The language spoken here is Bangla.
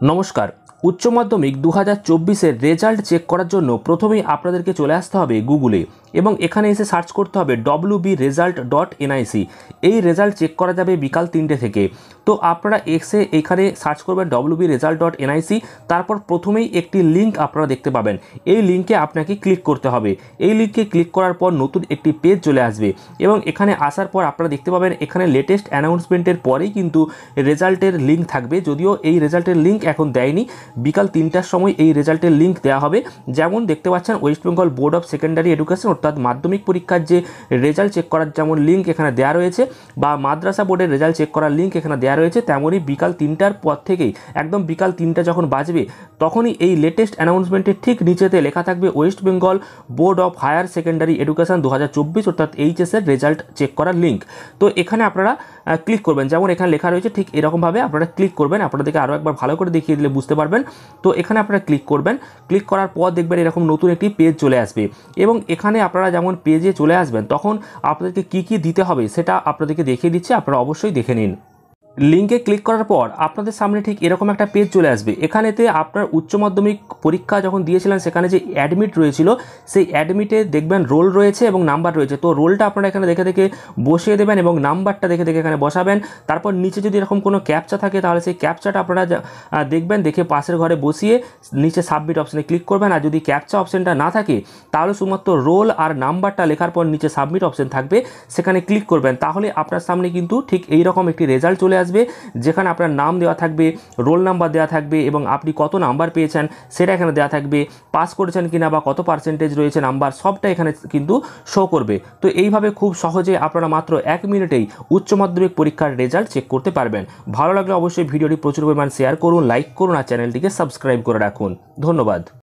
नमस्कार। उच्च माध्यमिक 2024 रेजाल्ट चेक करार जन्य प्रथमेई आपनादेरके चले आसते हबे गुगले এবং এখানে এসে সার্চ করতে হবে wbresult.nic। এই রেজাল্ট চেক করা যাবে বিকাল 3টে থেকে। তো আপনারা এসে এখানে সার্চ করবেন wbresult.nic, তারপর প্রথমেই একটি লিঙ্ক আপনারা দেখতে পাবেন। এই লিঙ্কে আপনাকে ক্লিক করতে হবে। এই লিঙ্কে ক্লিক করার পর নতুন একটি পেজ চলে আসবে এবং এখানে আসার পর আপনারা দেখতে পাবেন এখানে লেটেস্ট অ্যানাউন্সমেন্টের পরেই কিন্তু রেজাল্টের লিঙ্ক থাকবে। যদিও এই রেজাল্টের লিঙ্ক এখন দেয়নি, বিকাল 3টার সময় এই রেজাল্টের লিঙ্ক দেওয়া হবে। যেমন দেখতে পাচ্ছেন West Bengal board of secondary education অর্থাৎ মাধ্যমিক পরীক্ষার যে রেজাল্ট চেক করার যেমন লিঙ্ক এখানে দেওয়া রয়েছে বা মাদ্রাসা বোর্ডের রেজাল্ট চেক করার লিঙ্ক এখানে দেওয়া রয়েছে, তেমনই বিকাল 3টার পর থেকেই একদম বিকাল 3টা যখন বাজবে তখনই এই লেটেস্ট অ্যানাউন্সমেন্টের ঠিক নিচেতে লেখা থাকবে west Bengal board of higher secondary education 2024 অর্থাৎ এইচএসের রেজাল্ট চেক করার লিঙ্ক। তো এখানে আপনারা ক্লিক করবেন, যেমন এখানে লেখা রয়েছে ঠিক এরকমভাবে আপনারা ক্লিক করবেন। আপনাদেরকে আরও একবার ভালো করে দেখিয়ে দিলে বুঝতে পারবেন। তো এখানে আপনারা ক্লিক করবেন, ক্লিক করার পর দেখবেন এরকম নতুন একটি পেজ চলে আসবে এবং এখানে আপনারা যেমন পেজে চলে আসবেন তখন আপনাদেরকে কি কি দিতে হবে সেটা আপনাদেরকে দেখিয়ে দিচ্ছে, আপনারা অবশ্যই দেখে নিন। লিঙ্কে ক্লিক করার পর আপনাদের সামনে ঠিক এরকম একটা পেজ চলে আসবে। এখানেতে আপনার উচ্চ মাধ্যমিক পরীক্ষা যখন দিয়েছিলেন সেখানে যে অ্যাডমিট রয়েছিল সেই অ্যাডমিটে দেখবেন রোল রয়েছে এবং নাম্বার রয়েছে। তো রোলটা আপনারা এখানে দেখে দেখে বসিয়ে দেবেন এবং নাম্বারটা দেখে দেখে এখানে বসাবেন। তারপর নিচে যদি এরকম কোনো ক্যাপচা থাকে তাহলে সেই ক্যাপচাটা আপনারা দেখবেন, দেখে পাশের ঘরে বসিয়ে নিচে সাবমিট অপশানে ক্লিক করবেন। আর যদি ক্যাপচা অপশানটা না থাকে তাহলে শুধুমাত্র রোল আর নাম্বারটা লেখার পর নিচে সাবমিট অপশান থাকবে, সেখানে ক্লিক করবেন। তাহলে আপনার সামনে কিন্তু ঠিক এইরকম একটি রেজাল্ট চলে আসবে যেখানে আপনার নাম দেওয়া থাকবে, রোল নাম্বার দেওয়া থাকবে এবং আপনি কত নাম্বার পেয়েছেন সেটা এখানে দেওয়া থাকবে, পাস করেছেন কিনা বা কত পার্সেন্টেজ রয়েছে নাম্বার সবটা এখানে কিন্তু শো করবে। তো এইভাবে খুব সহজে আপনারা মাত্র 1 মিনিটেই উচ্চ মাধ্যমিক পরীক্ষার রেজাল্ট চেক করতে পারবেন। ভালো লাগলে অবশ্যই ভিডিওটি প্রচুর পরিমাণ শেয়ার করুন, লাইক করুন আর চ্যানেলটিকে সাবস্ক্রাইব করে রাখুন। ধন্যবাদ।